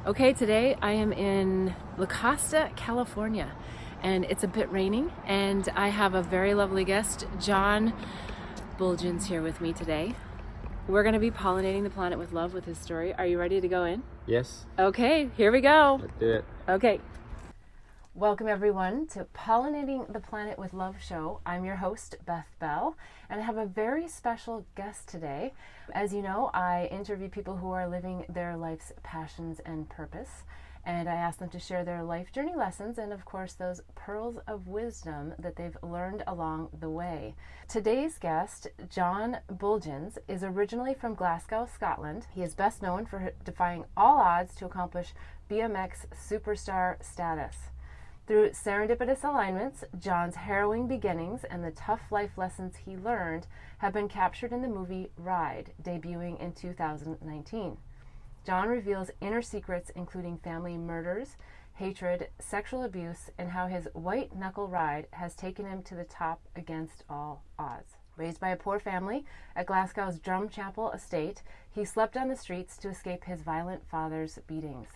Okay, today I am in La Costa, California, and it's a bit raining, and I have a very lovely guest, John Buultjens, here with me today. We're going to be pollinating the planet with love with his story. Are you ready to go in? Yes. Okay, here we go. Let's do it. Okay. Welcome everyone to Pollinating the Planet with Love show. I'm your host, Beth Bell, and I have a very special guest today. As you know, I interview people who are living their life's passions and purpose, and I ask them to share their life journey lessons and, of course, those pearls of wisdom that they've learned along the way. Today's guest, John Buultjens, is originally from Glasgow, Scotland. He is best known for defying all odds to accomplish BMX superstar status. Through serendipitous alignments, John's harrowing beginnings and the tough life lessons he learned have been captured in the movie Ride, debuting in 2019. John reveals inner secrets including family murders, hatred, sexual abuse, and how his white-knuckle ride has taken him to the top against all odds. Raised by a poor family at Glasgow's Drum Chapel estate, he slept on the streets to escape his violent father's beatings.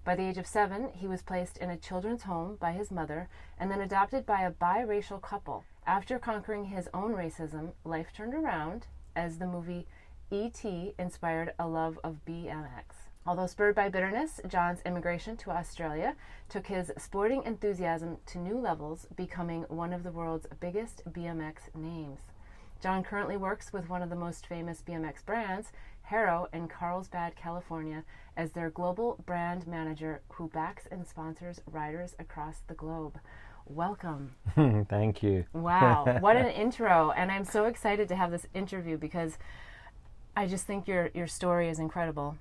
By the age of 7, he was placed in a children's home by his mother and then adopted by a biracial couple. After conquering his own racism, life turned around as the movie E.T. inspired a love of BMX. Although spurred by bitterness, John's immigration to Australia took his sporting enthusiasm to new levels, becoming one of the world's biggest BMX names. John currently works with one of the most famous BMX brands, Harrow, in Carlsbad, California, as their global brand manager who backs and sponsors riders across the globe. Welcome. Thank you. Wow, what an intro. And I'm so excited to have this interview because I just think your story is incredible.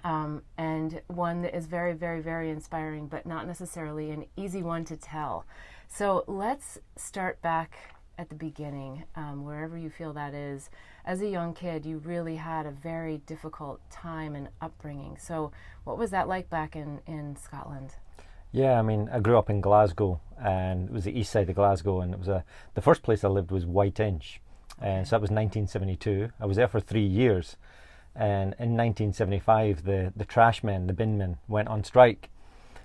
And one that is very, very, very inspiring, but not necessarily an easy one to tell. So let's start back at the beginning, wherever you feel that is. As a young kid, you really had a very difficult time and upbringing. So what was that like back in Scotland? Yeah, I mean, I grew up in Glasgow, and it was the east side of Glasgow, and it was the first place I lived was White-knuckle. And so that was 1972. I was there for 3 years, and in 1975 the trash men, the bin men, went on strike.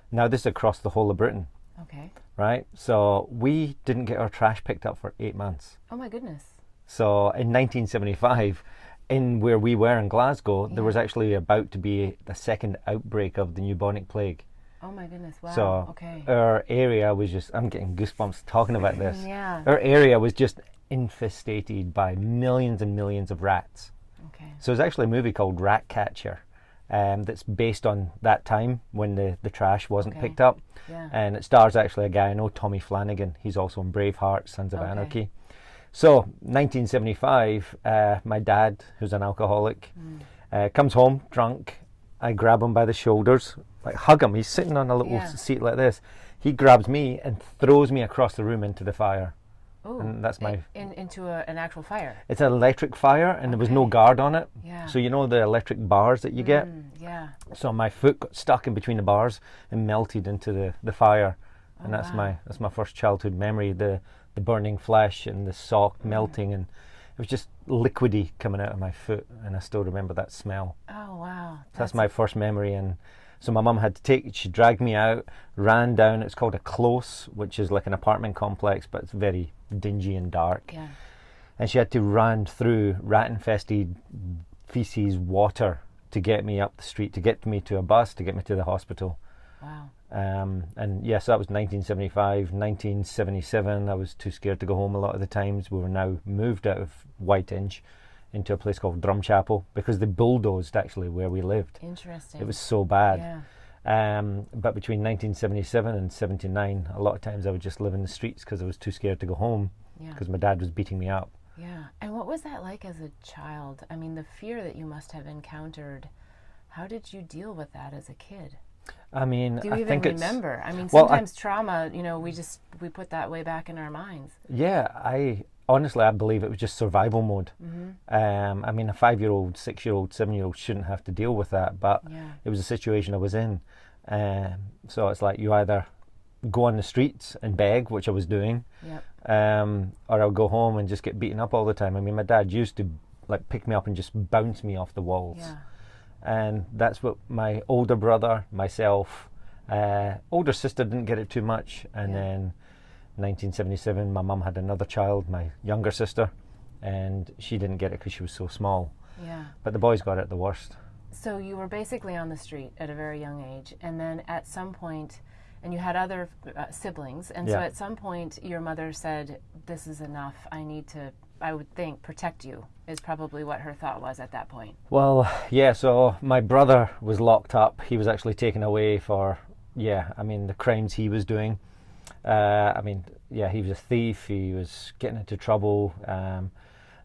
Now this is across the whole of Britain. Okay. Right? So we didn't get our trash picked up for 8 months. Oh my goodness. So in 1975, in where we were in Glasgow, there was actually about to be the second outbreak of the bubonic plague. Oh my goodness, wow. So okay. Our area was just, I'm getting goosebumps talking about this. Yeah. Our area was just infestated by millions and millions of rats. Okay. So there's actually a movie called Ratcatcher that's based on that time when the trash wasn't picked up. Yeah. And it stars actually a guy I know, Tommy Flanagan. He's also in Braveheart, Sons of Okay. Anarchy. So 1975, my dad, who's an alcoholic, comes home drunk. I grab him by the shoulders, like hug him. He's sitting on a little seat like this. He grabs me and throws me across the room into the fire. Ooh, and that's my into an actual fire. It's an electric fire, and there was no guard on it. Yeah. So you know the electric bars that you get. Yeah. So my foot got stuck in between the bars and melted into the fire, and that's my first childhood memory. The burning flesh and the sock melting, and it was just liquidy coming out of my foot, and I still remember that smell. Oh wow. So that's my first memory. And so my mum had to she dragged me out, ran down. It's called a close, which is like an apartment complex, but it's very dingy and dark. Yeah. And she had to run through rat-infested feces water to get me up the street, to get me to a bus, to get me to the hospital. Wow. And yes, that was 1975. 1977, I was too scared to go home a lot of the times. We were now moved out of White-knuckle into a place called Drum Chapel because they bulldozed actually where we lived. Interesting. It was so bad. Yeah. But between 1977 and 79, a lot of times I would just live in the streets because I was too scared to go home because my dad was beating me up. Yeah. And what was that like as a child? I mean, the fear that you must have encountered, how did you deal with that as a kid? I mean, do you even remember? I mean, sometimes trauma, we put that way back in our minds. Yeah, I believe it was just survival mode. I mean, a 5-year-old, 6-year-old, 7-year-old shouldn't have to deal with that, but it was a situation I was in. So it's like you either go on the streets and beg, which I was doing, or I'll go home and just get beaten up all the time. I mean, my dad used to like pick me up and just bounce me off the walls. And that's what my older brother, myself, older sister didn't get it too much. And then 1977, my mum had another child, my younger sister, and she didn't get it because she was so small. Yeah. But the boys got it the worst. So you were basically on the street at a very young age, and then at some point, and you had other siblings, and so at some point your mother said, this is enough, I need to, I would think, protect you, is probably what her thought was at that point. Well, yeah, so my brother was locked up. He was actually taken away for, the crimes he was doing. He was a thief, he was getting into trouble,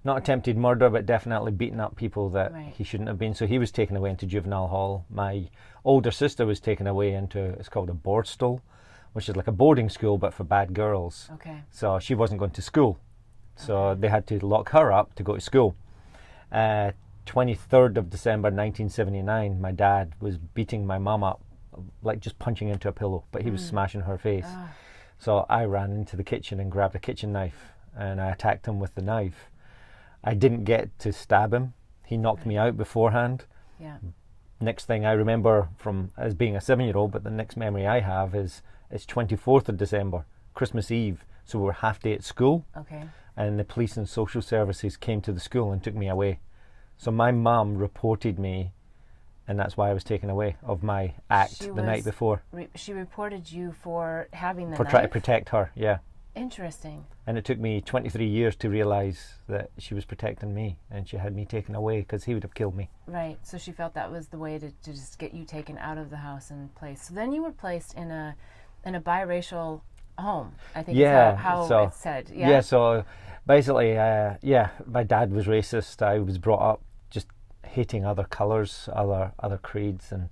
not attempted murder, but definitely beating up people that he shouldn't have been. So he was taken away into juvenile hall. My older sister was taken away into, it's called a boardstool, which is like a boarding school, but for bad girls. Okay. So she wasn't going to school. So they had to lock her up to go to school. 23rd of December 1979, my dad was beating my mum up, like just punching into a pillow, but he was smashing her face. So I ran into the kitchen and grabbed a kitchen knife, and I attacked him with the knife. I didn't get to stab him. He knocked me out beforehand. Yeah. Next thing I remember from as being a 7-year-old, but the next memory I have is it's 24th of December, Christmas Eve. So we were half day at school. Okay. And the police and social services came to the school and took me away. So my mum reported me, and that's why I was taken away of my act the night before. She reported you for having the knife? For trying to protect her, yeah. Interesting. And it took me 23 years to realise that she was protecting me, and she had me taken away because he would have killed me. Right, so she felt that was the way to just get you taken out of the house and placed. So then you were placed in a biracial home, I think is how it's said. Yeah, so basically, my dad was racist. I was brought up just hating other colours, other creeds, and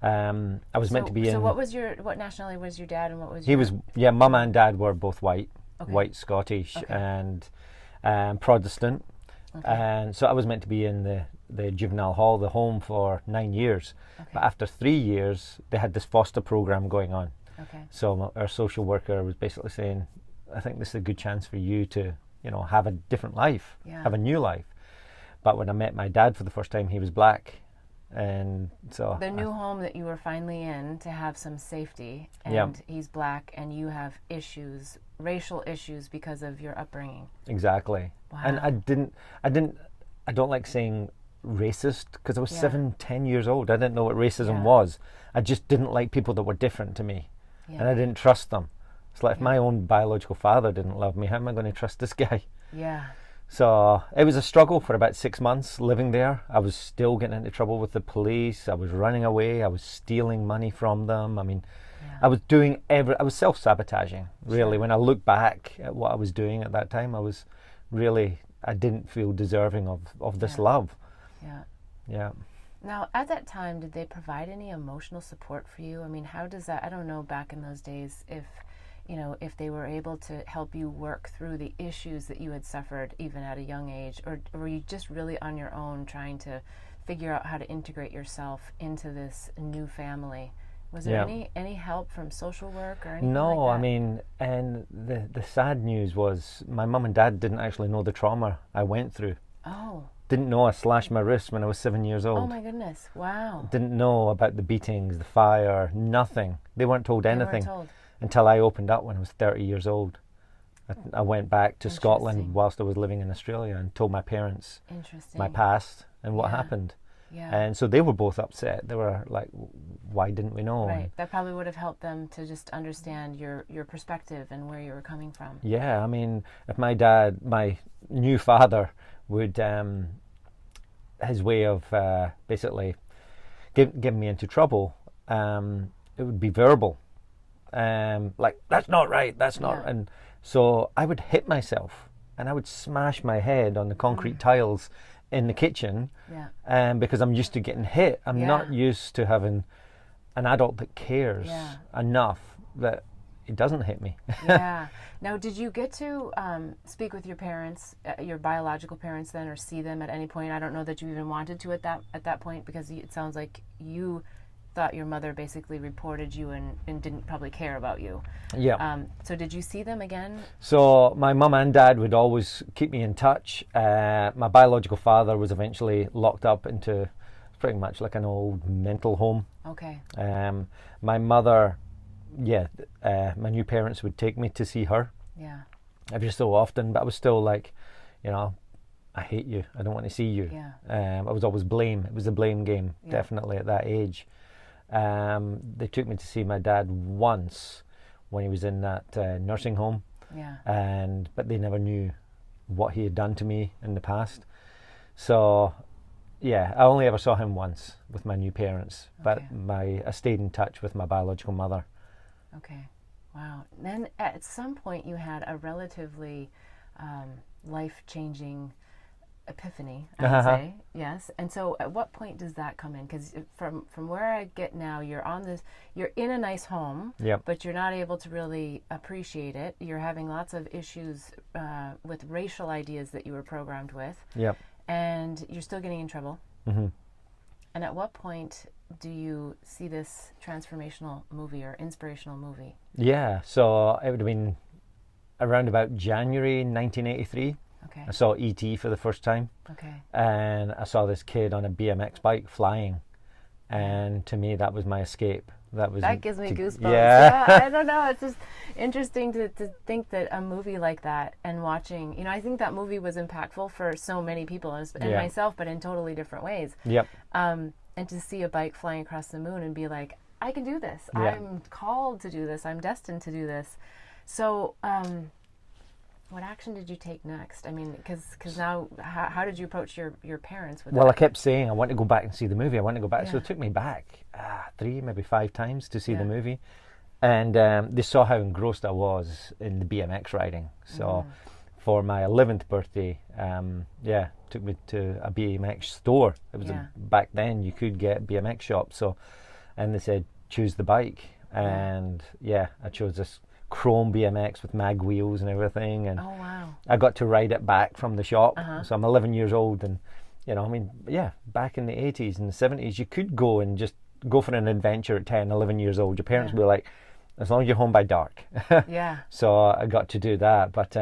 I was meant to be in... So what nationality was your dad, and what was mum and dad were both white, white Scottish, and Protestant. Okay. And so I was meant to be in the juvenile hall, the home, for 9 years. Okay. But after 3 years, they had this foster program going on. Okay. So our social worker was basically saying, I think this is a good chance for you to, have a different life, have a new life. But when I met my dad for the first time, he was black. And so the new home that you were finally in to have some safety, and he's black, and you have issues, racial issues, because of your upbringing. Exactly. Wow. And I don't like saying racist, because I was 10 years old. I didn't know what racism was. I just didn't like people that were different to me, and I didn't trust them. It's like if my own biological father didn't love me, how am I going to trust this guy? Yeah. So it was a struggle for about 6 months living there. I was still getting into trouble with the police. I was running away. I was stealing money from them. I mean, I was doing I was self-sabotaging, really. Sure. When I look back at what I was doing at that time, I didn't feel deserving of this love. Yeah. Yeah. Now, at that time, did they provide any emotional support for you? I mean, how does that, I don't know back in those days if they were able to help you work through the issues that you had suffered even at a young age, or were you just really on your own trying to figure out how to integrate yourself into this new family? Was there any help from social work or anything like that? No, I mean, and the sad news was my mum and dad didn't actually know the trauma I went through. Oh. Didn't know I slashed my wrist when I was 7 years old. Oh my goodness, wow. Didn't know about the beatings, the fire, nothing. They weren't told anything. Until I opened up when I was 30 years old. I went back to Scotland whilst I was living in Australia and told my parents my past and what happened. Yeah. And so they were both upset. They were like, why didn't we know? Right. That probably would have helped them to just understand your perspective and where you were coming from. Yeah, I mean, if my new father would, his way of basically getting me into trouble, it would be verbal. Like, that's not right, that's not, and so I would hit myself and I would smash my head on the concrete tiles in the kitchen, because I'm used to getting hit. I'm not used to having an adult that cares enough that it doesn't hit me. Yeah. Now, did you get to speak with your parents, your biological parents then, or see them at any point? I don't know that you even wanted to at that point, because it sounds like you thought your mother basically reported you and didn't probably care about you. Yeah. So did you see them again? So my mum and dad would always keep me in touch. My biological father was eventually locked up into pretty much like an old mental home. Okay. My mother, my new parents would take me to see her. Yeah. Every so often, but I was still like, I hate you. I don't want to see you. Yeah. I was always blame. It was a blame game, Yeah. definitely at that age. They took me to see my dad once when he was in that nursing home. Yeah. But they never knew what he had done to me in the past. So, I only ever saw him once with my new parents. Okay. But I stayed in touch with my biological mother. Okay. Wow. Then at some point you had a relatively life-changing epiphany, I would say. Yes. And so at what point does that come in? Because from where I get now, you're in a nice home, Yep. but you're not able to really appreciate it. You're having lots of issues with racial ideas that you were programmed with. Yep. And you're still getting in trouble. Mm-hmm. And at what point do you see this transformational movie or inspirational movie? Yeah, so it would have been around about January 1983. Okay. I saw E.T. for the first time. Okay. And I saw this kid on a BMX bike flying. And to me, that was my escape. That gives me goosebumps. Yeah. I don't know. It's just interesting to think that a movie like that and watching, I think that movie was impactful for so many people and myself, but in totally different ways. Yep. And to see a bike flying across the moon and be like, I can do this. Yeah. I'm called to do this. I'm destined to do this. So, what action did you take next? I mean, because now, how did you approach your parents with that? Well, I kept saying, I want to go back and see the movie. I want to go back. Yeah. So it took me back 3, maybe 5 times to see Yeah. the movie. And they saw how engrossed I was in the BMX riding. So for my 11th birthday, took me to a BMX store. It was back then you could get BMX shops. So, and they said, choose the bike. And I chose this chrome BMX with mag wheels and everything, and oh wow, I got to ride it back from the shop. So I'm 11 years old, and back in the 80s and the 70s you could go and just go for an adventure at 10, 11 years old. Your parents would be like, as long as you're home by dark. Yeah. So I got to do that, but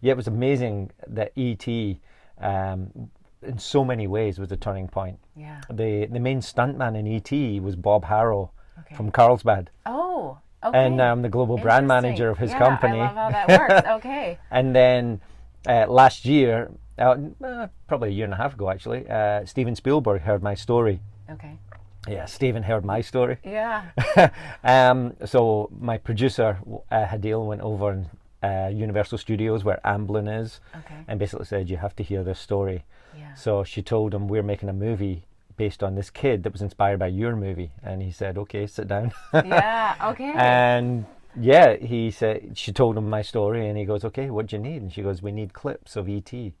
it was amazing that E.T. In so many ways was a turning point. Yeah. The main stuntman in E.T. was Bob Harrow from Carlsbad. Oh, okay. And I'm the global brand manager of his company. I love how that works. Okay. And then last year, probably a year and a half ago actually, Steven Spielberg heard my story. Okay. Yeah, Steven heard my story. Yeah. So my producer, Hadil, went over in Universal Studios where Amblin is, and basically said, you have to hear this story. Yeah. So she told him, we're making a movie based on this kid that was inspired by your movie. And he said, okay, sit down. Yeah, okay. And he said, she told him my story, and he goes, okay, what do you need? And she goes, we need clips of E.T.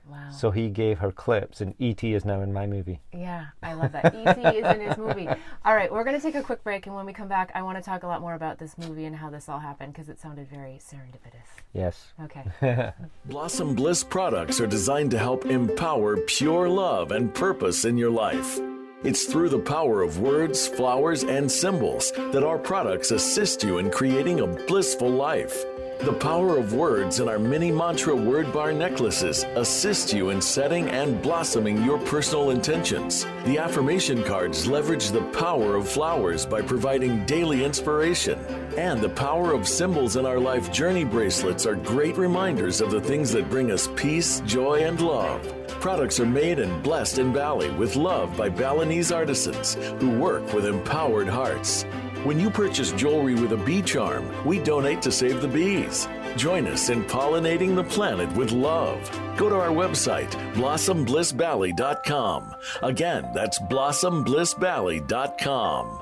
Wow. So he gave her clips, and E.T. is now in my movie. Yeah, I love that. E.T. is in his movie. All right, we're going to take a quick break, and when we come back, I want to talk a lot more about this movie and how this all happened, because it sounded very serendipitous. Yes. Okay. Blossom Bliss products are designed to help empower pure love and purpose in your life. It's through the power of words, flowers, and symbols that our products assist you in creating a blissful life. The power of words in our mini mantra word bar necklaces assist you in setting and blossoming your personal intentions. The affirmation cards leverage the power of flowers by providing daily inspiration. And the power of symbols in our life journey bracelets are great reminders of the things that bring us peace, joy, and love. Products are made and blessed in Bali with love by Balinese artisans who work with empowered hearts. When you purchase jewelry with a bee charm, we donate to save the bees. Join us in pollinating the planet with love. Go to our website, blossomblissbali.com. Again, that's blossomblissbali.com.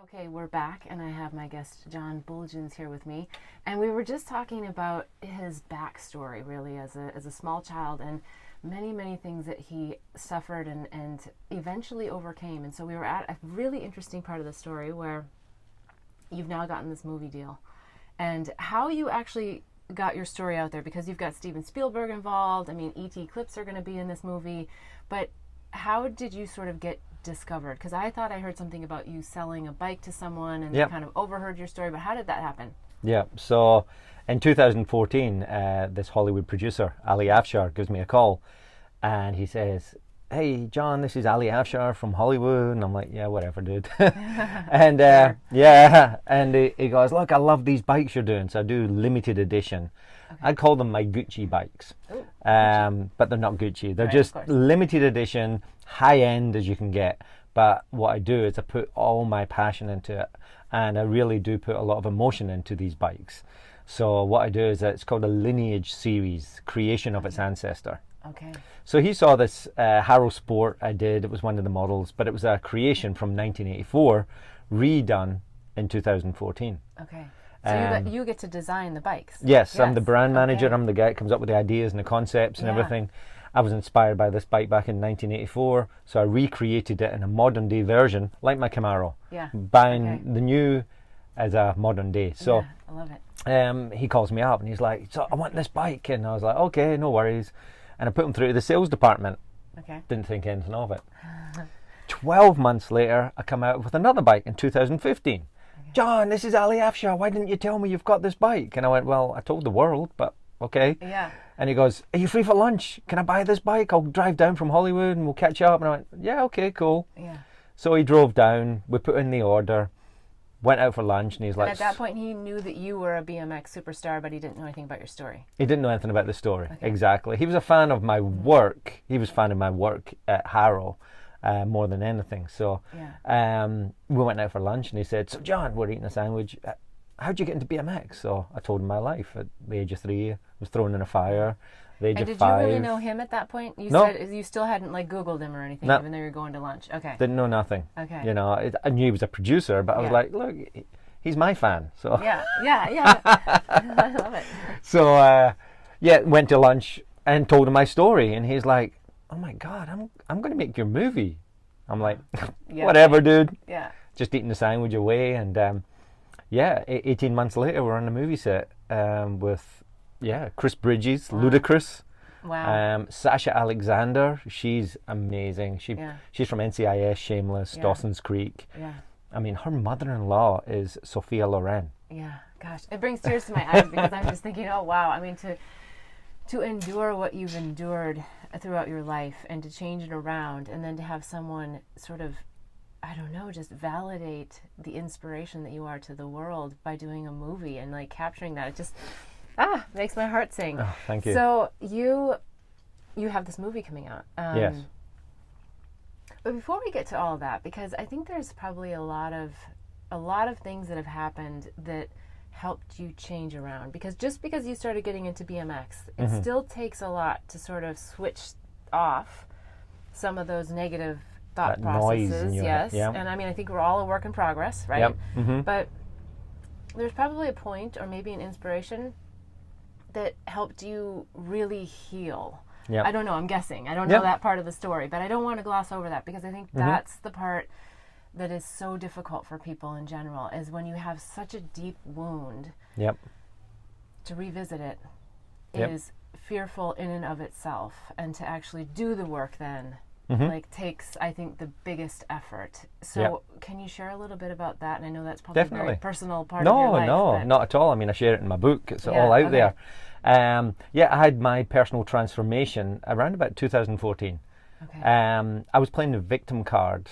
Okay, we're back, and I have my guest John Buultjens here with me, and we were just talking about his backstory, really, as a small child, and many things that he suffered and eventually overcame. And so we were at a really interesting part of the story where you've now gotten this movie deal, and how you actually got your story out there, because you've got Steven Spielberg involved. I mean, E.T. clips are going to be in this movie, but how did you sort of get discovered? Because I thought I heard something about you selling a bike to someone, and they kind of overheard your story, but how did that happen? Yeah, so in 2014, this Hollywood producer, Ali Afshar, gives me a call, and he says, hey, John, this is Ali Afshar from Hollywood. And I'm like, yeah, whatever, dude. And yeah, and he goes, look, I love these bikes you're doing. So I do limited edition. Okay. I call them my Gucci bikes. Ooh, Gucci. But they're not Gucci. They're just limited edition, high end as you can get. But what I do is I put all my passion into it. And I really do put a lot of emotion into these bikes. So what I do is it's called a lineage series, creation of its ancestor. Okay. So he saw this Harrow Sport I did. It was one of the models, but it was a creation from 1984, redone in 2014. Okay. So you get to design the bikes. Yes, I'm the brand manager. I'm the guy that comes up with the ideas and the concepts and everything. I was inspired by this bike back in 1984, so I recreated it in a modern day version, like my Camaro. Yeah. Buying the new as a modern day. So yeah, I love it. He calls me up and he's like, so I want this bike. And I was like, okay, no worries. And I put him through to the sales department. Okay. Didn't think anything of it. 12 months later, I come out with another bike in 2015. Okay. John, this is Ali Afshar. Why didn't you tell me you've got this bike? And I went, well, I told the world, but okay. Yeah. And he goes, are you free for lunch? Can I buy this bike? I'll drive down from Hollywood and we'll catch up. And I went, yeah, okay, cool. Yeah. So he drove down. We put in the order. Went out for lunch and he's like... And at that point he knew that you were a BMX superstar, but he didn't know anything about your story. He didn't know anything about the story, okay. Exactly. He was a fan of my work. He was a fan of my work at Harrow more than anything. So we went out for lunch and he said, so John, we're eating a sandwich. How'd you get into BMX? So I told him my life. At the age of 3, I was thrown in a fire. The age and of did 5. you really know him at that point? You no. said you still hadn't like Googled him or anything, no. even though you were going to lunch. Okay. Didn't know nothing. Okay. You know, I knew he was a producer, but I was like, look, he's my fan. So yeah. I love it. So went to lunch and told him my story, and he's like, oh my God, I'm going to make your movie. I'm like, whatever, dude. Yeah. Just eating the sandwich away, and 18 months later, we're on the movie set with Chris Bridges, Ludacris. Wow. Sasha Alexander, she's amazing. She's from NCIS, Shameless, Dawson's Creek. Yeah. I mean, her mother-in-law is Sophia Loren. Yeah, gosh, it brings tears to my eyes because I'm just thinking, oh wow. I mean, to endure what you've endured throughout your life and to change it around, and then to have someone sort of, I don't know, just validate the inspiration that you are to the world by doing a movie and like capturing that. It just makes my heart sing. Oh, thank you. So you have this movie coming out. Yes. But before we get to all of that, because I think there's probably a lot of things that have happened that helped you change around. Because just because you started getting into BMX, it still takes a lot to sort of switch off some of those negative thought processes. Yes. Yep. And I mean, I think we're all a work in progress, right? Yep. Mm-hmm. But there's probably a point or maybe an inspiration that helped you really heal. Yep. I don't know, I'm guessing. I don't know that part of the story, but I don't want to gloss over that because I think that's the part that is so difficult for people in general, is when you have such a deep wound, to revisit it is fearful in and of itself, and to actually do the work then like takes, I think, the biggest effort. So can you share a little bit about that? And I know that's probably a very personal part of your life. No, not at all. I mean, I share it in my book. It's all out there. I had my personal transformation around about 2014. Okay. I was playing the victim card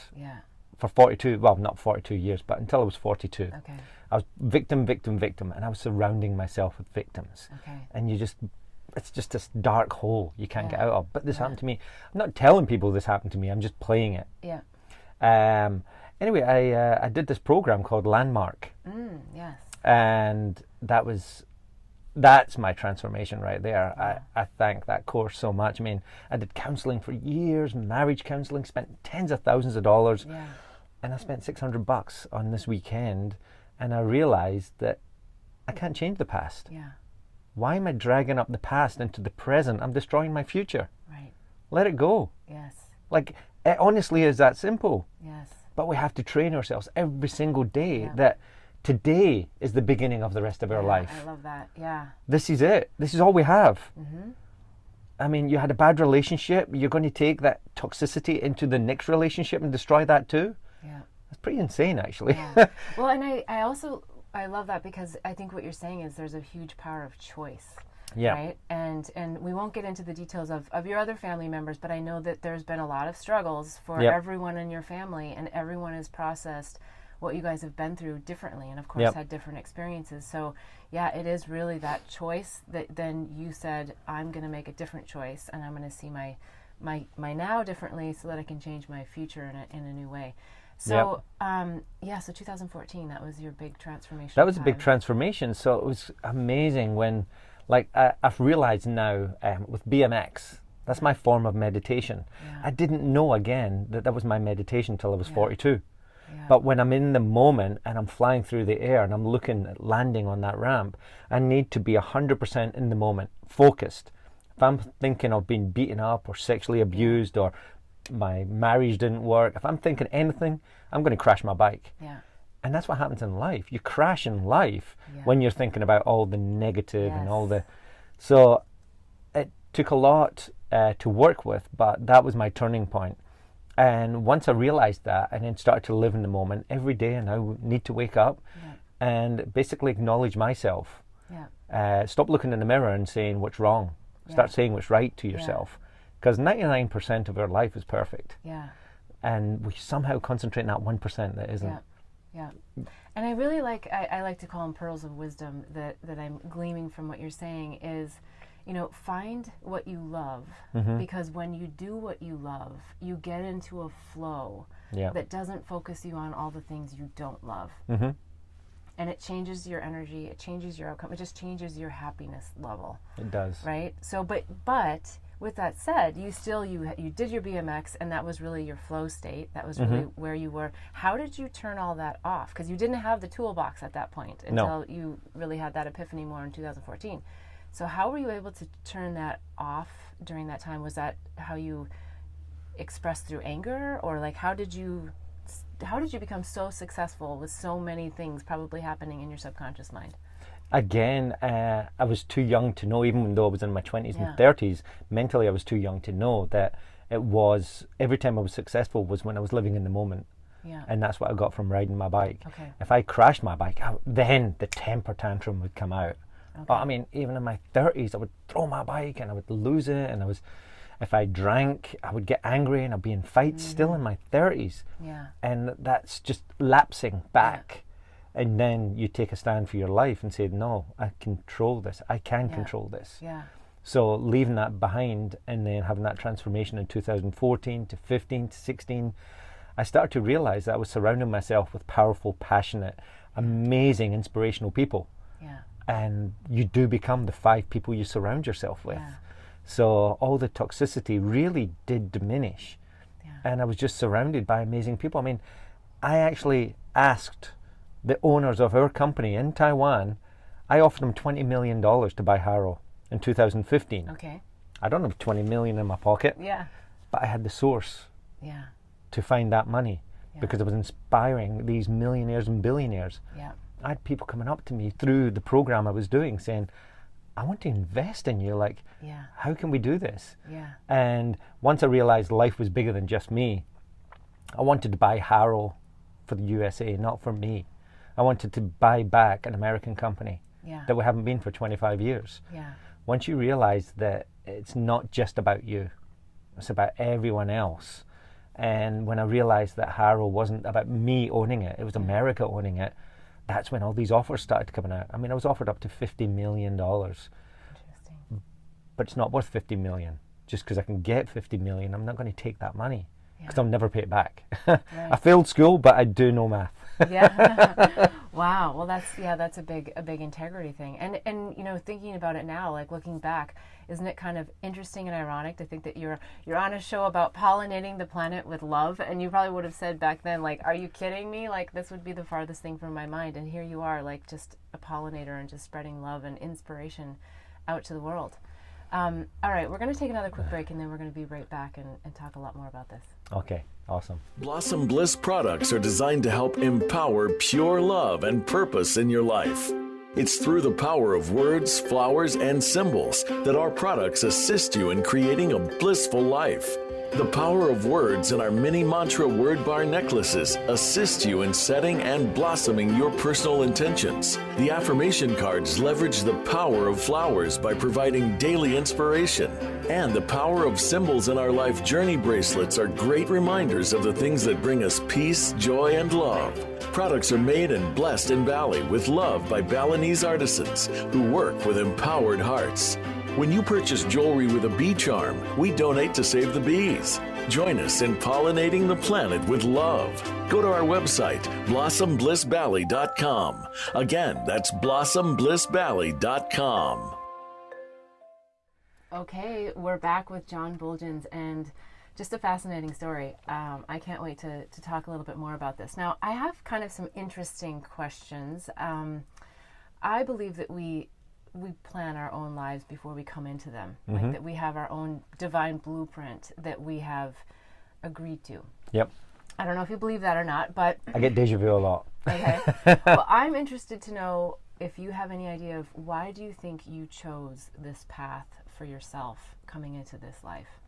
for 42, well, not 42 years, but until I was 42. Okay. I was victim, and I was surrounding myself with victims. Okay. And it's just this dark hole you can't get out of. But this happened to me. I'm not telling people this happened to me. I'm just playing it. Yeah. Anyway, I did this program called Landmark. Yes. And that's my transformation right there. Wow. I thank that course so much. I mean, I did counseling for years, marriage counseling, spent tens of thousands of dollars. Yeah. And I spent $600 on this weekend, and I realized that I can't change the past. Yeah. Why am I dragging up the past into the present? I'm destroying my future. Right. Let it go. Yes. Like, it honestly is that simple. Yes. But we have to train ourselves every single day that today is the beginning of the rest of our life. I love that. Yeah. This is it. This is all we have. I mean, you had a bad relationship. You're going to take that toxicity into the next relationship and destroy that too? Yeah. That's pretty insane, actually. Yeah. Well, and I also love that, because I think what you're saying is there's a huge power of choice. Yeah. Right. And we won't get into the details of your other family members, but I know that there's been a lot of struggles for everyone in your family, and everyone has processed what you guys have been through differently, and of course had different experiences. So yeah, it is really that choice that then you said, I'm going to make a different choice, and I'm going to see my now differently so that I can change my future in a new way. So so 2014, that was your big transformation. That was a big transformation. So it was amazing when, like, I've realized now with BMX, that's my form of meditation. I didn't know again that was my meditation till I was 42. But when I'm in the moment and I'm flying through the air and I'm looking at landing on that ramp, I need to be 100% in the moment, focused. If I'm thinking of being beaten up or sexually abused or my marriage didn't work, if I'm thinking anything, I'm going to crash my bike. And that's what happens in life. You crash in life when you're thinking about all the negative and all the... So it took a lot to work with, but that was my turning point. And once I realized that and then started to live in the moment, every day and I need to wake up and basically acknowledge myself. Stop looking in the mirror and saying what's wrong. Start saying what's right to yourself. Because 99% of our life is perfect. And we somehow concentrate on that 1% that isn't. And I really like, I like to call them pearls of wisdom that I'm gleaming from what you're saying is, you know, find what you love, because when you do what you love, you get into a flow that doesn't focus you on all the things you don't love. And it changes your energy, it changes your outcome, it just changes your happiness level. It does. Right? So, but with that said, you did your BMX, and that was really your flow state. That was really where you were. How did you turn all that off? Because you didn't have the toolbox at that point until you really had that epiphany more in 2014. So how were you able to turn that off during that time? Was that how you expressed through anger, or like how did you become so successful with so many things probably happening in your subconscious mind? Again, I was too young to know, even though I was in my 20s and 30s, mentally I was too young to know that it was, every time I was successful was when I was living in the moment. And that's what I got from riding my bike. If I crashed my bike, then the temper tantrum would come out. But I mean, even in my 30s, I would throw my bike and I would lose it. And if I drank, I would get angry and I'd be in fights still in my 30s. And that's just lapsing back. And then you take a stand for your life and say, no, I control this. I can control this. So leaving that behind and then having that transformation in 2014 to 15 to 16, I started to realize that I was surrounding myself with powerful, passionate, amazing, inspirational people. And you do become the 5 people you surround yourself with. So all the toxicity really did diminish. And I was just surrounded by amazing people. I mean, I actually asked the owners of our company in Taiwan, I offered them $20 million to buy Harrow in 2015. I don't have 20 million in my pocket, but I had the source to find that money because I was inspiring these millionaires and billionaires. I had people coming up to me through the program I was doing saying, I want to invest in you, like, how can we do this? And once I realized life was bigger than just me, I wanted to buy Harrow for the USA, not for me. I wanted to buy back an American company that we haven't been for 25 years. Once you realize that it's not just about you, it's about everyone else. And when I realized that Harrow wasn't about me owning it, it was America owning it, that's when all these offers started coming out. I mean, I was offered up to $50 million. Interesting. But it's not worth $50 million. Just because I can get $50 million, I'm not going to take that money because I'll never pay it back. I failed school, but I do know math. Wow. Well, that's a big integrity thing. And you know, thinking about it now, like looking back, isn't it kind of interesting and ironic to think that you're on a show about pollinating the planet with love, and you probably would have said back then, like, are you kidding me? Like, this would be the farthest thing from my mind, and here you are, like, just a pollinator and just spreading love and inspiration out to the world. All right, we're going to take another quick break, and then we're going to be right back and talk a lot more about this. Okay, awesome. Blossom Bliss products are designed to help empower pure love and purpose in your life. It's through the power of words, flowers, and symbols that our products assist you in creating a blissful life. The power of words in our mini mantra word bar necklaces assist you in setting and blossoming your personal intentions. The affirmation cards leverage the power of flowers by providing daily inspiration. And the power of symbols in our life journey bracelets are great reminders of the things that bring us peace, joy, and love. Products are made and blessed in Bali with love by Balinese artisans who work with empowered hearts. When you purchase jewelry with a bee charm, we donate to save the bees. Join us in pollinating the planet with love. Go to our website, blossomblissbali.com. Again, that's blossomblissbali.com. Okay, we're back with John Buultjens, and just a fascinating story. I can't wait to talk a little bit more about this. Now, I have kind of some interesting questions. I believe that we plan our own lives before we come into them, like that we have our own divine blueprint that we have agreed to. Yep. I don't know if you believe that or not, but I get deja vu a lot. Okay. Well, I'm interested to know if you have any idea of why do you think you chose this path for yourself coming into this life?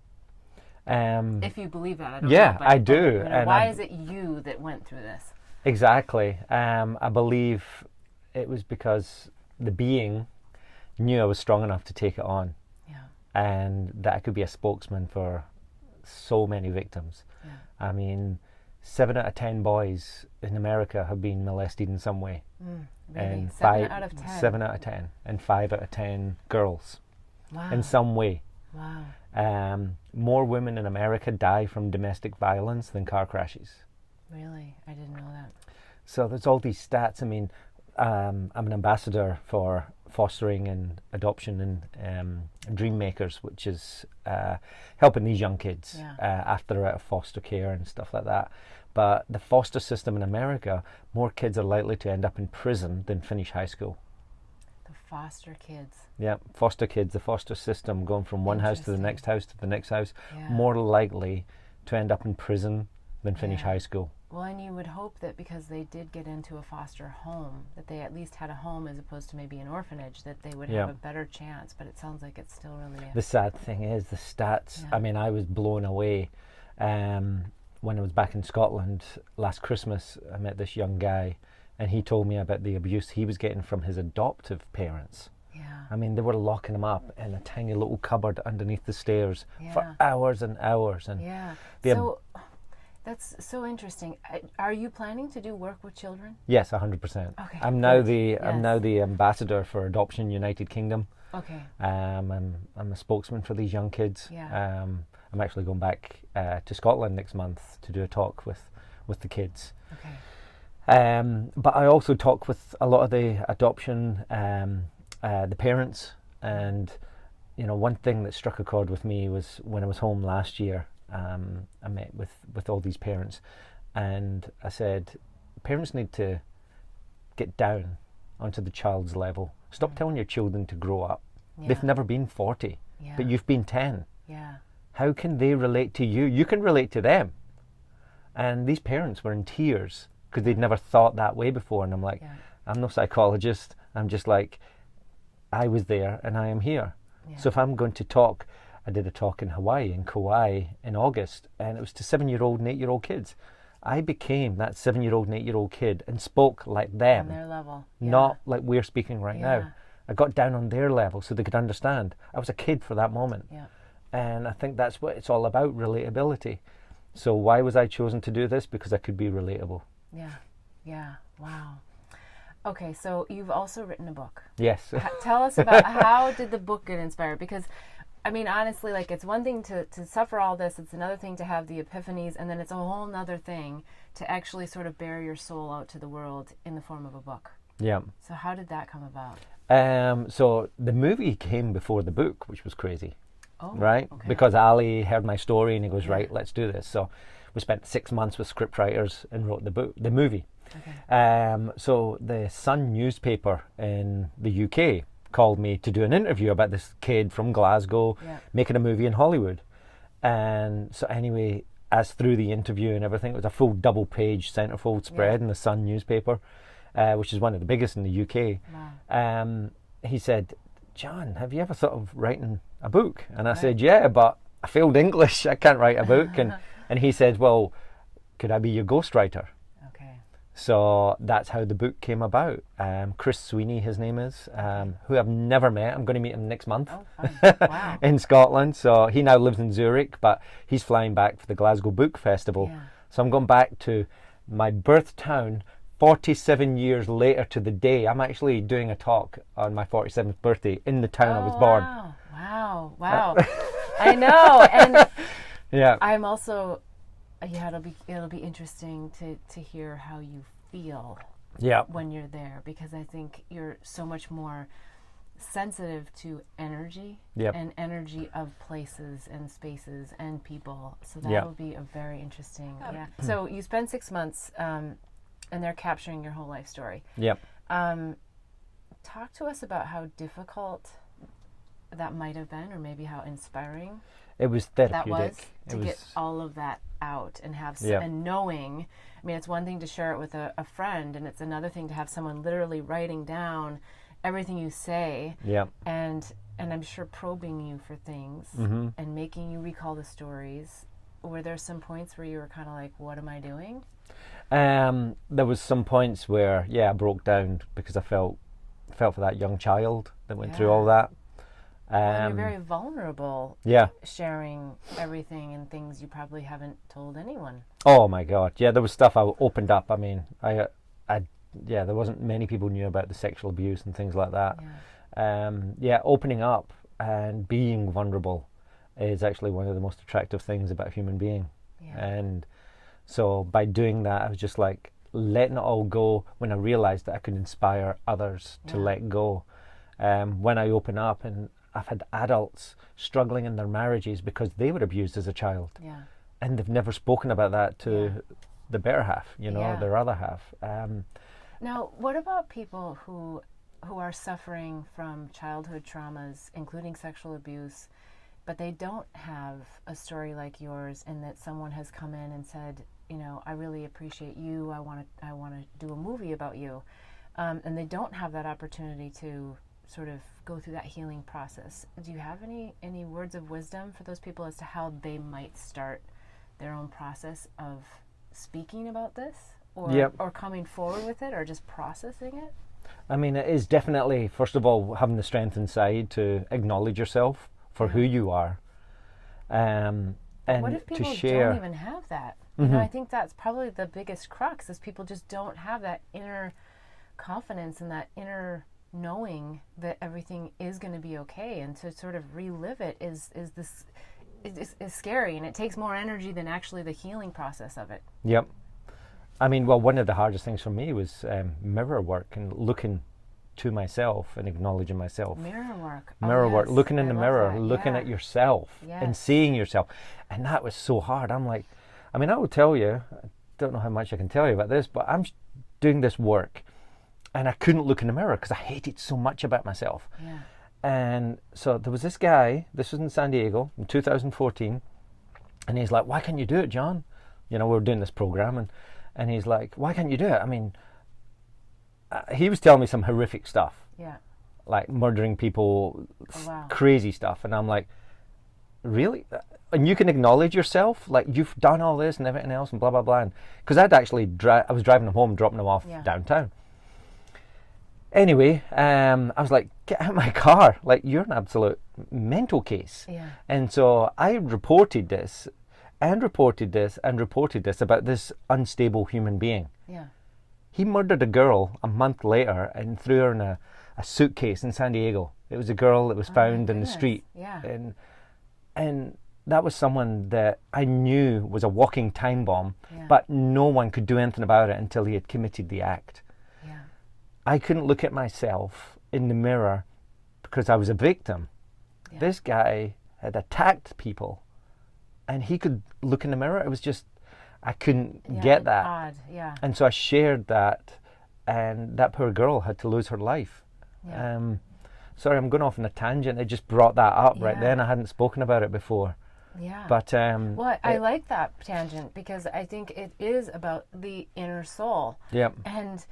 If you believe that, I don't know, I do. And why is it you that went through this? Exactly. I believe it was because the being knew I was strong enough to take it on, and that I could be a spokesman for so many victims. I mean, 7 out of 10 boys in America have been molested in some way, and 7 out of 10, 7 out of 10, and 5 out of 10 girls, in some way. Wow. More women in America die from domestic violence than car crashes. Really, I didn't know that. So there's all these stats. I mean, I'm an ambassador for fostering and adoption and Dream Makers, which is helping these young kids after they're out of foster care and stuff like that. But the foster system in America, more kids are likely to end up in prison than finish high school. The foster kids. Yeah, foster kids, the foster system, going from one house to the next house to the next house, more likely to end up in prison than finish high school. Well, and you would hope that because they did get into a foster home, that they at least had a home as opposed to maybe an orphanage, that they would have a better chance. But it sounds like it's still really... The sad thing is, the stats, I mean, I was blown away. When I was back in Scotland last Christmas, I met this young guy, and he told me about the abuse he was getting from his adoptive parents. I mean, they were locking him up in a tiny little cupboard underneath the stairs for hours and hours. And so... That's so interesting. Are you planning to do work with children? Yes, 100%. Okay. I'm now the ambassador for Adoption United Kingdom. Okay. I'm a spokesman for these young kids. I'm actually going back to Scotland next month to do a talk with the kids. Okay. But I also talk with a lot of the adoption, the parents, and one thing that struck a chord with me was when I was home last year. I met with all these parents, and I said, parents need to get down onto the child's level. Stop telling your children to grow up. They've never been 40, but you've been 10. How can they relate to you? You can relate to them. And these parents were in tears because they'd never thought that way before. And I'm like, I'm no psychologist. I'm just like, I was there and I am here. So if I'm going to talk, I did a talk in Hawaii, in Courie, in August, and it was to 7-year-old and 8-year-old kids. I became that 7-year-old and 8-year-old kid and spoke like them. On their level. Not like we're speaking right now. I got down on their level so they could understand. I was a kid for that moment. And I think that's what it's all about, relatability. So why was I chosen to do this? Because I could be relatable. Wow. Okay, so you've also written a book. Yes. Tell us about how did the book get inspired? Because I mean, honestly, like, it's one thing to suffer all this. It's another thing to have the epiphanies. And then it's a whole nother thing to actually sort of bear your soul out to the world in the form of a book. Yeah. So how did that come about? So the movie came before the book, which was crazy. Oh, right? Okay. Because Ali heard my story and he goes, right, let's do this. So we spent 6 months with script writers and wrote the movie. Okay. So the Sun newspaper in the UK called me to do an interview about this kid from Glasgow making a movie in Hollywood. And so anyway, as through the interview and everything, it was a full double-page centerfold spread in the Sun newspaper, which is one of the biggest in the UK. Wow. He said, John, have you ever thought of writing a book? And I said, yeah, but I failed English. I can't write a book. And he said, well, could I be your ghostwriter? Okay. So that's how the book came about. Chris Sweeney, his name is, who I've never met. I'm going to meet him next month. Oh, fun. Wow. In Scotland. So he now lives in Zurich, but he's flying back for the Glasgow Book Festival. Yeah. So I'm going back to my birth town 47 years later to the day. I'm actually doing a talk on my 47th birthday in the town I was born. Wow. I know. And yeah. I'm also, it'll be interesting to hear how you feel when you're there, because I think you're so much more sensitive to energy and energy of places and spaces and people. So that will be a very interesting. Yeah. So you spend 6 months and they're capturing your whole life story. Yep. Talk to us about how difficult that might have been, or maybe how inspiring it was therapeutic. That was to get all of that out and have and knowing. I mean, it's one thing to share it with a friend, and it's another thing to have someone literally writing down everything you say. Yeah. And I'm sure probing you for things and making you recall the stories. Were there some points where you were kind of like, what am I doing? There was some points where, I broke down because I felt for that young child that went through all that. And you're very vulnerable. Yeah. Sharing everything and things you probably haven't told anyone. Oh my God. Yeah, there was stuff I opened up. I mean, there wasn't many people knew about the sexual abuse and things like that. Yeah. Opening up and being vulnerable is actually one of the most attractive things about a human being. Yeah. And so by doing that, I was just like letting it all go when I realized that I could inspire others to let go. When I open up, and I've had adults struggling in their marriages because they were abused as a child. Yeah. And they've never spoken about that to the better half, their other half. Now, what about people who are suffering from childhood traumas, including sexual abuse, but they don't have a story like yours, in that someone has come in and said, I really appreciate you. I want to do a movie about you, and they don't have that opportunity to sort of go through that healing process. Do you have any words of wisdom for those people as to how they might start their own process of speaking about this, or coming forward with it, or just processing it? I mean, it is definitely, first of all, having the strength inside to acknowledge yourself for who you are, and what if people to share. Don't even have that? I think that's probably the biggest crux, is people just don't have that inner confidence and that inner knowing that everything is going to be okay, and to sort of relive it is scary, and it takes more energy than actually the healing process of it. Yep. I mean, well, one of the hardest things for me was mirror work and looking to myself and acknowledging myself. Mirror work, looking in the mirror, looking at yourself and seeing yourself. And that was so hard. I'm like, I mean, I will tell you, I don't know how much I can tell you about this, but I'm doing this work and I couldn't look in the mirror because I hated so much about myself. Yeah. And so there was this guy, this was in San Diego in 2014, and he's like, why can't you do it, John? We were doing this program, and he's like, why can't you do it? I mean, he was telling me some horrific stuff. Yeah. Like murdering people, crazy stuff. And I'm like, really? And you can acknowledge yourself? Like, you've done all this and everything else and blah, blah, blah. Because I'd actually, I was driving him home, dropping him off downtown. Anyway, I was like, get out of my car. Like, you're an absolute mental case. Yeah. And so I reported this and reported this and reported this about this unstable human being. Yeah. He murdered a girl a month later and threw her in a suitcase in San Diego. It was a girl that was found in the street. Yeah. And that was someone that I knew was a walking time bomb, but no one could do anything about it until he had committed the act. Yeah. I couldn't look at myself in the mirror because I was a victim. Yeah. This guy had attacked people and he could look in the mirror. It was just, I couldn't get that. Odd. Yeah. And so I shared that, and that poor girl had to lose her life. Yeah. Sorry, I'm going off on a tangent. It just brought that up right then. I hadn't spoken about it before. Yeah. But well, I like that tangent because I think it is about the inner soul. Yep. And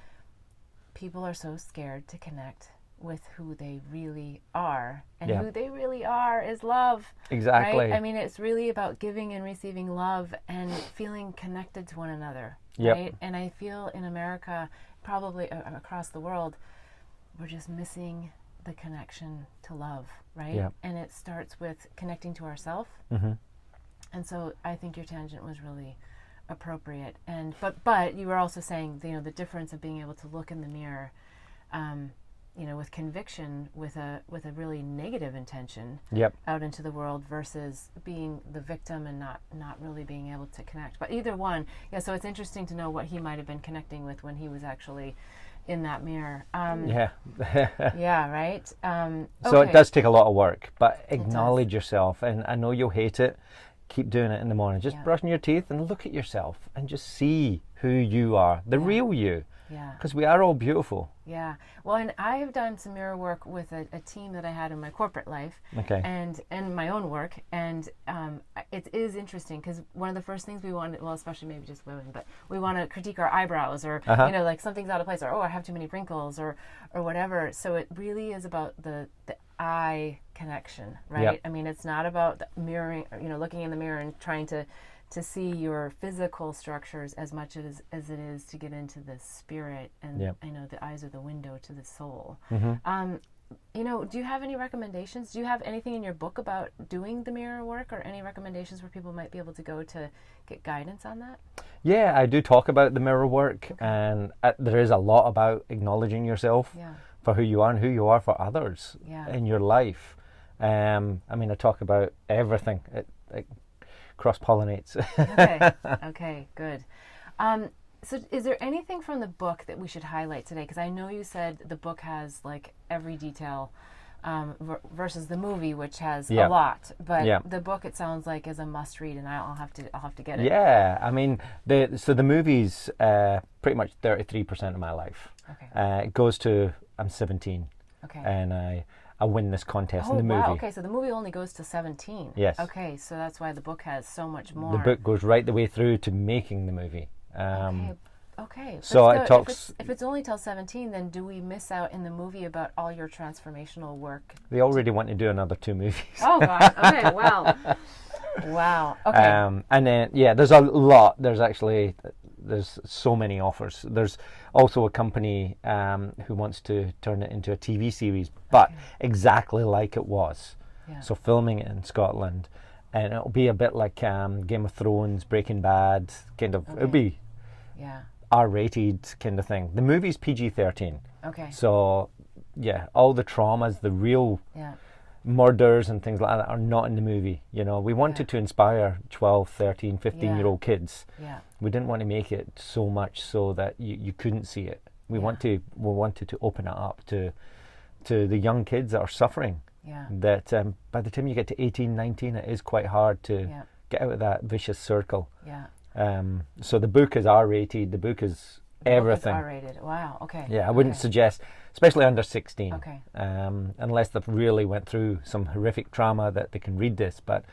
people are so scared to connect with who they really are. And Yeah. who they really are is love. Exactly. Right? I mean, it's really about giving and receiving love and feeling connected to one another. Yep. Right? And I feel in America, probably across the world, we're just missing the connection to love, right? Yeah. And it starts with connecting to ourselves. Mm-hmm. And so I think your tangent was really appropriate. And but you were also saying, you know, the difference of being able to look in the mirror, you know, with conviction, with a really negative intention, Yep. out into the world, versus being the victim and not really being able to connect. But either one, yeah. So it's interesting to know what he might have been connecting with when he was actually in that mirror. Yeah. Yeah. Right. So okay. it does take a lot of work, but acknowledge yourself. And I know you'll hate it. Keep doing it in the morning. Just brushing your teeth and look at yourself and just see who you are, the real you. Yeah. Because we are all beautiful. Yeah. Well, and I have done some mirror work with a team that I had in my corporate life, Okay. and my own work, and it is interesting because one of the first things we want, well, especially maybe just women, but we want to critique our eyebrows, or you know, like something's out of place, or oh, I have too many wrinkles, or whatever. So it really is about the eye connection, right? Yep. I mean, it's not about the mirroring, you know, looking in the mirror and trying to see your physical structures as much as it is to get into the spirit. And Yep. I know the eyes are the window to the soul. Mm-hmm. You know, do you have any recommendations? Do you have anything in your book about doing the mirror work, or any recommendations where people might be able to go to get guidance on that? Yeah, I do talk about the mirror work, and there is a lot about acknowledging yourself for who you are and who you are for others in your life. I mean, I talk about everything. It cross-pollinates. Okay, good. So is there anything from the book that we should highlight today? Because I know you said the book has like every detail, versus the movie, which has a lot. But the book, it sounds like, is a must-read, and I'll have to get it. Yeah, I mean, the movie's pretty much 33% of my life. Okay. It goes to I'm 17. Okay. And I win this contest in the movie. Wow. Okay, so the movie only goes to 17. Yes. Okay, so that's why the book has so much more. The book goes right the way through to making the movie. Okay. So it talks. If it's only till 17, then do we miss out in the movie about all your transformational work? They already want to do another 2 movies. Oh gosh. Okay. Wow. Okay. And then there's a lot. There's so many offers. There's also a company who wants to turn it into a TV series, but exactly like it was. Yeah. So filming it in Scotland, and it'll be a bit like Game of Thrones, Breaking Bad, kind of. It'll be R-rated kind of thing. The movie's PG-13. Okay. So all the traumas, the real murders and things like that are not in the movie. You know, we wanted to inspire 12, 13, 15-year-old kids. Yeah. We didn't want to make it so much so that you couldn't see it. We wanted to open it up to the young kids that are suffering. Yeah. That by the time you get to 18, 19, it is quite hard to get out of that vicious circle. Yeah. So the book is R-rated. The book is everything. Book is R-rated. Wow. Okay. Yeah, I wouldn't suggest, especially under 16. Okay. Unless they've really went through some horrific trauma that they can read this. But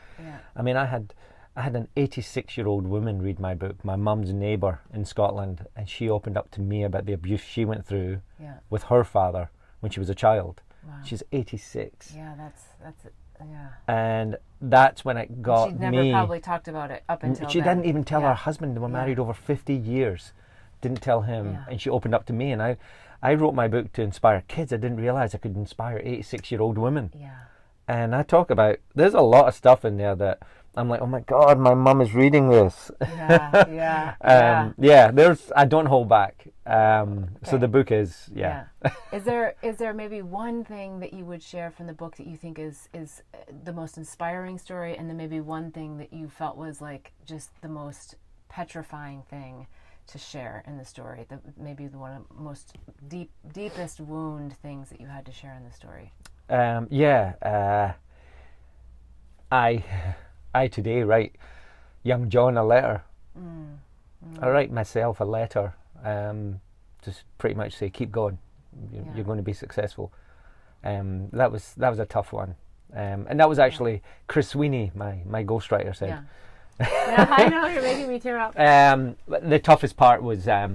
I mean, I had an 86-year-old woman read my book, my mum's neighbour in Scotland, and she opened up to me about the abuse she went through with her father when she was a child. Wow. She's 86. Yeah, that's And that's when it got me. She'd never probably talked about it up until She then. didn't even tell her husband. They were married over 50 years. Didn't tell him. And she opened up to me. And I wrote my book to inspire kids. I didn't realise I could inspire 86-year-old women. Yeah. And I talk about, there's a lot of stuff in there that I'm like, oh my God, my mum is reading this. I don't hold back. So the book is, Is there maybe one thing that you would share from the book that you think is the most inspiring story, and then maybe one thing that you felt was like just the most petrifying thing to share in the story, maybe the one of the most deepest wound things that you had to share in the story? I today write young John a letter. I write myself a letter, just pretty much say, keep going, you're going to be successful. That was a tough one, and that was actually Chris Sweeney, my ghostwriter, said. I know, you're making me tear up. The toughest part was I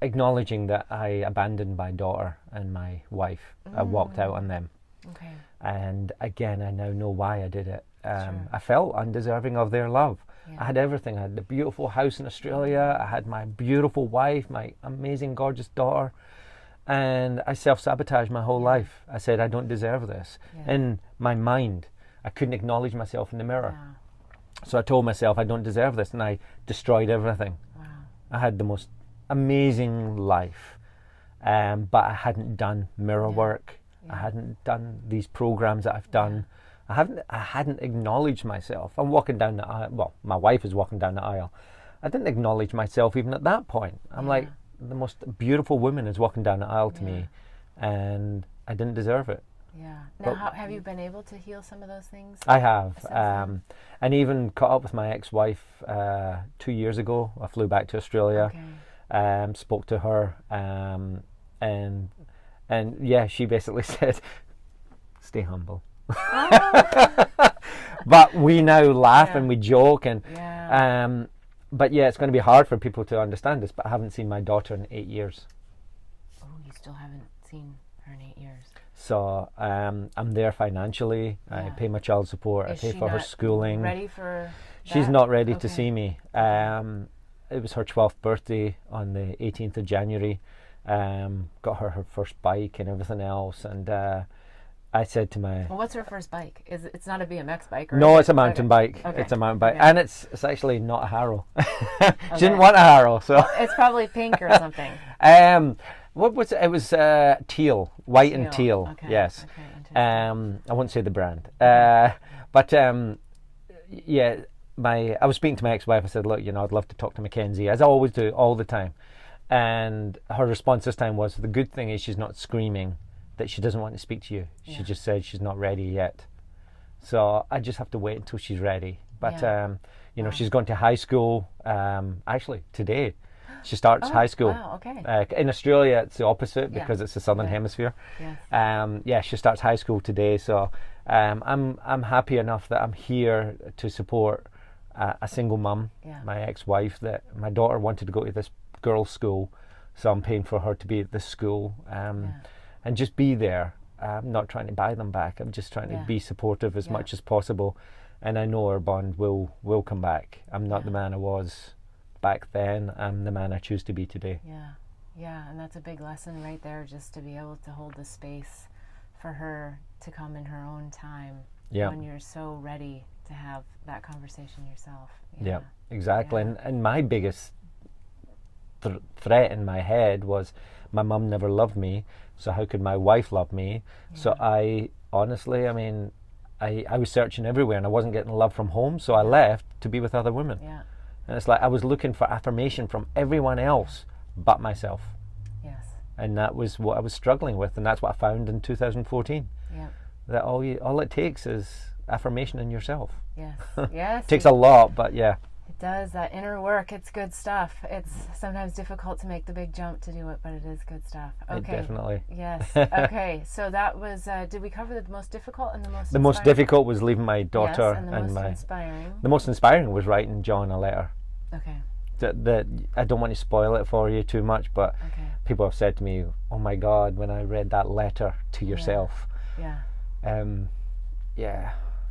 acknowledging that I abandoned my daughter and my wife. I walked out on them. Okay. And again, I now know why I did it. Sure. I felt undeserving of their love. Yeah. I had everything. I had the beautiful house in Australia. I had my beautiful wife, my amazing, gorgeous daughter. And I self-sabotaged my whole life. I said, I don't deserve this. Yeah. In my mind, I couldn't acknowledge myself in the mirror. Yeah. So I told myself, I don't deserve this. And I destroyed everything. Wow. I had the most amazing life. But I hadn't done mirror work. Yeah. I hadn't done these programs that I've done. I hadn't acknowledged myself. I'm walking down the aisle. Well, my wife is walking down the aisle. I didn't acknowledge myself even at that point. I'm like, the most beautiful woman is walking down the aisle to me, and I didn't deserve it. Yeah. Now, how, have you been able to heal some of those things? I have, and even caught up with my ex-wife 2 years ago. I flew back to Australia, spoke to her, and yeah, she basically said, "Stay humble." But we now laugh and we joke, and but yeah, it's going to be hard for people to understand this. But I haven't seen my daughter in 8 years. Oh, you still haven't seen her in 8 years. So I'm there financially. I pay my child support. Is I pay she for her not schooling. Ready for She's that? not ready to see me. It was her 12th birthday on the 18th of January. Got her first bike and everything else, and I said to my... Well, what's her first bike? It's not a BMX bike, right? No, it's a mountain bike. Okay. It's a mountain bike, and it's actually not a Harrow. She didn't want a Harrow, so... It's probably pink or something. What was it? It was teal, white and teal. Okay. Yes. Okay, I won't say the brand, but yeah, I was speaking to my ex-wife. I said, look, I'd love to talk to Mackenzie, as I always do, all the time. And her response this time was, the good thing is she's not screaming that she doesn't want to speak to you. She just said she's not ready yet. So I just have to wait until she's ready. But she's gone to high school. Actually, today she starts high school. Wow, okay. In Australia, it's the opposite because it's the southern hemisphere. Yes. She starts high school today. So I'm happy enough that I'm here to support a single mum, my ex-wife. That my daughter wanted to go to this girls' school, so I'm paying for her to be at this school. And just be there. I'm not trying to buy them back. I'm just trying to be supportive as much as possible. And I know our bond will come back. I'm not the man I was back then. I'm the man I choose to be today. Yeah, and that's a big lesson right there, just to be able to hold the space for her to come in her own time when you're so ready to have that conversation yourself. Yeah, exactly. And my biggest threat in my head was, my mum never loved me, so how could my wife love me? So I honestly, I was searching everywhere and I wasn't getting love from home, so I left to be with other women. And it's like I was looking for affirmation from everyone else but myself. And that was what I was struggling with, and that's what I found in 2014. That all it takes is affirmation in yourself. Yes. It takes a lot, but It does, that inner work. It's good stuff. It's sometimes difficult to make the big jump to do it, but it is good stuff. Okay. Definitely. Yes. Okay. So that was, did we cover the most difficult and the most The most difficult was leaving my daughter. Yes, and the most inspiring. The most inspiring was writing John a letter. Okay. That I don't want to spoil it for you too much, but people have said to me, oh my God, when I read that letter to yourself.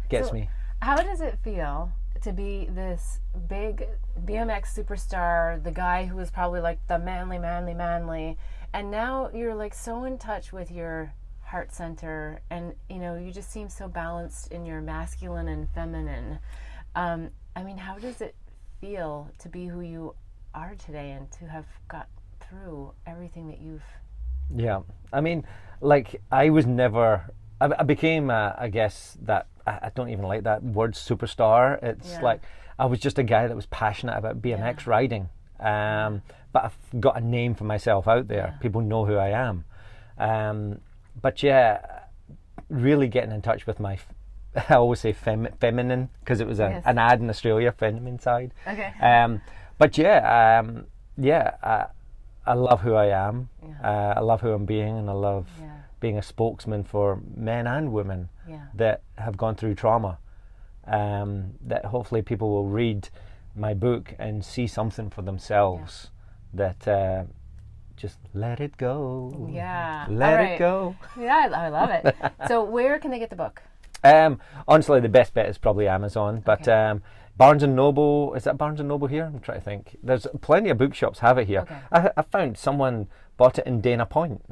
Gets me. How does it feel to be this big BMX superstar, the guy who was probably like the manly, and now you're like so in touch with your heart center, and you just seem so balanced in your masculine and feminine. How does it feel to be who you are today and to have got through everything that you've... I was never... I became, I guess, that... I don't even like that word, superstar. It's like I was just a guy that was passionate about BMX riding. But I've got a name for myself out there. People know who I am. Really getting in touch with my... I always say feminine, because it was an ad in Australia, feminine side. Okay. I love who I am. I love who I'm being, and I love being a spokesman for men and women that have gone through trauma. That hopefully people will read my book and see something for themselves that just let it go. Yeah. Let it go. Yeah, I love it. So where can they get the book? Honestly, the best bet is probably Amazon, but Barnes and Noble, is that Barnes and Noble here? I'm trying to think. There's plenty of bookshops have it here. Okay. I found someone bought it in Dana Point,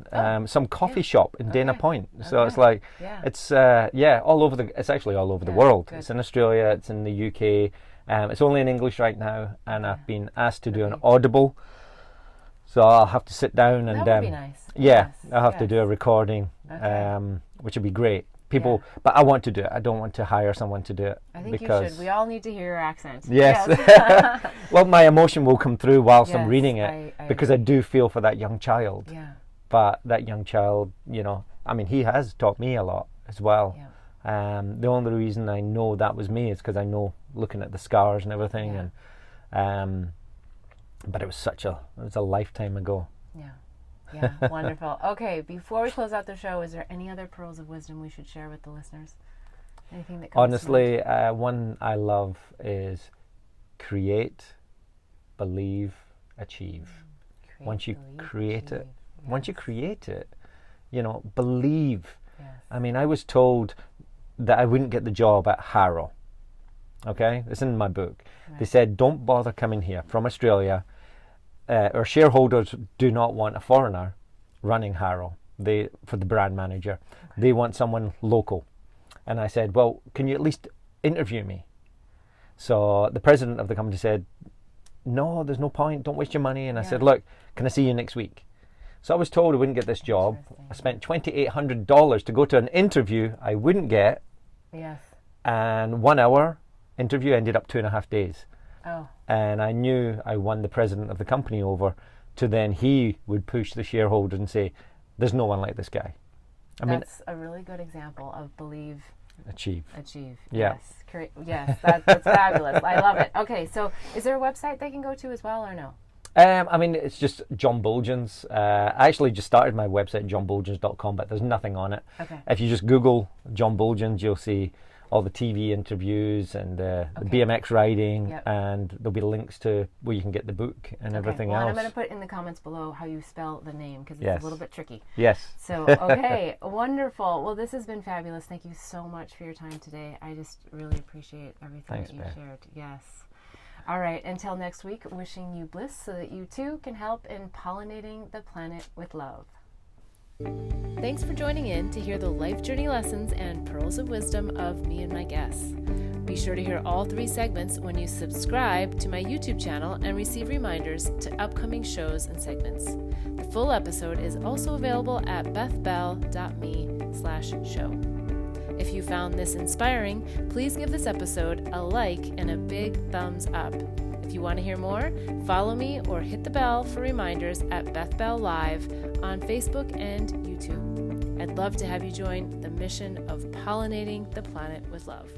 some coffee shop in Dana Point. So it's like, it's all over it's actually all over the world. Good. It's in Australia, it's in the UK. It's only in English right now, and I've been asked to do an Audible. So I'll have to sit down and that would be nice. Yeah, yes. I'll have to do a recording, which would be great. But I want to do it. I don't want to hire someone to do it. I think you should. We all need to hear your accent. Yes. Well, my emotion will come through whilst I'm reading it, because I do feel for that young child. Yeah. But that young child, I mean, he has taught me a lot as well. Yeah. The only reason I know that was me is because I know, looking at the scars and everything, and but it was a lifetime ago. Yeah. Yeah, wonderful. Okay, before we close out the show, is there any other pearls of wisdom we should share with the listeners? Anything that comes Honestly, one I love is create, believe, achieve. Once you create it, believe. Yes. I mean, I was told that I wouldn't get the job at Harrow. Okay, it's in my book. Right. They said, don't bother coming here from Australia. Our shareholders do not want a foreigner running Harrow. For the brand manager, they want someone local. And I said, well, can you at least interview me? So the president of the company said, no, there's no point. Don't waste your money. And I said, look, can I see you next week? So I was told I wouldn't get this job. I spent $2,800 to go to an interview I wouldn't get. Yes. And 1 hour interview ended up 2.5 days. Oh. And I knew I won the president of the company over, to then he would push the shareholders and say, there's no one like this guy. That's a really good example of believe, achieve. Yeah. Yes. Yes, that's fabulous. I love it. Okay, so is there a website they can go to as well, or no? It's just John Buultjens. I actually just started my website, johnbuultjens.com, but there's nothing on it. Okay. If you just Google John Buultjens, you'll see all the TV interviews and the BMX riding, and there'll be links to where you can get the book and everything else. And I'm going to put in the comments below how you spell the name, because it's a little bit tricky. Yes. So, okay, wonderful. Well, this has been fabulous. Thank you so much for your time today. I just really appreciate everything that you shared. Yes. All right, until next week, wishing you bliss so that you too can help in pollinating the planet with love. Thanks for joining in to hear the life journey lessons and pearls of wisdom of me and my guests. Be sure to hear all 3 segments when you subscribe to my YouTube channel and receive reminders to upcoming shows and segments. The full episode is also available at bethbell.me/show. If you found this inspiring, please give this episode a like and a big thumbs up. If you want to hear more, follow me or hit the bell for reminders at Beth Bell Live on Facebook and YouTube. I'd love to have you join the mission of pollinating the planet with love.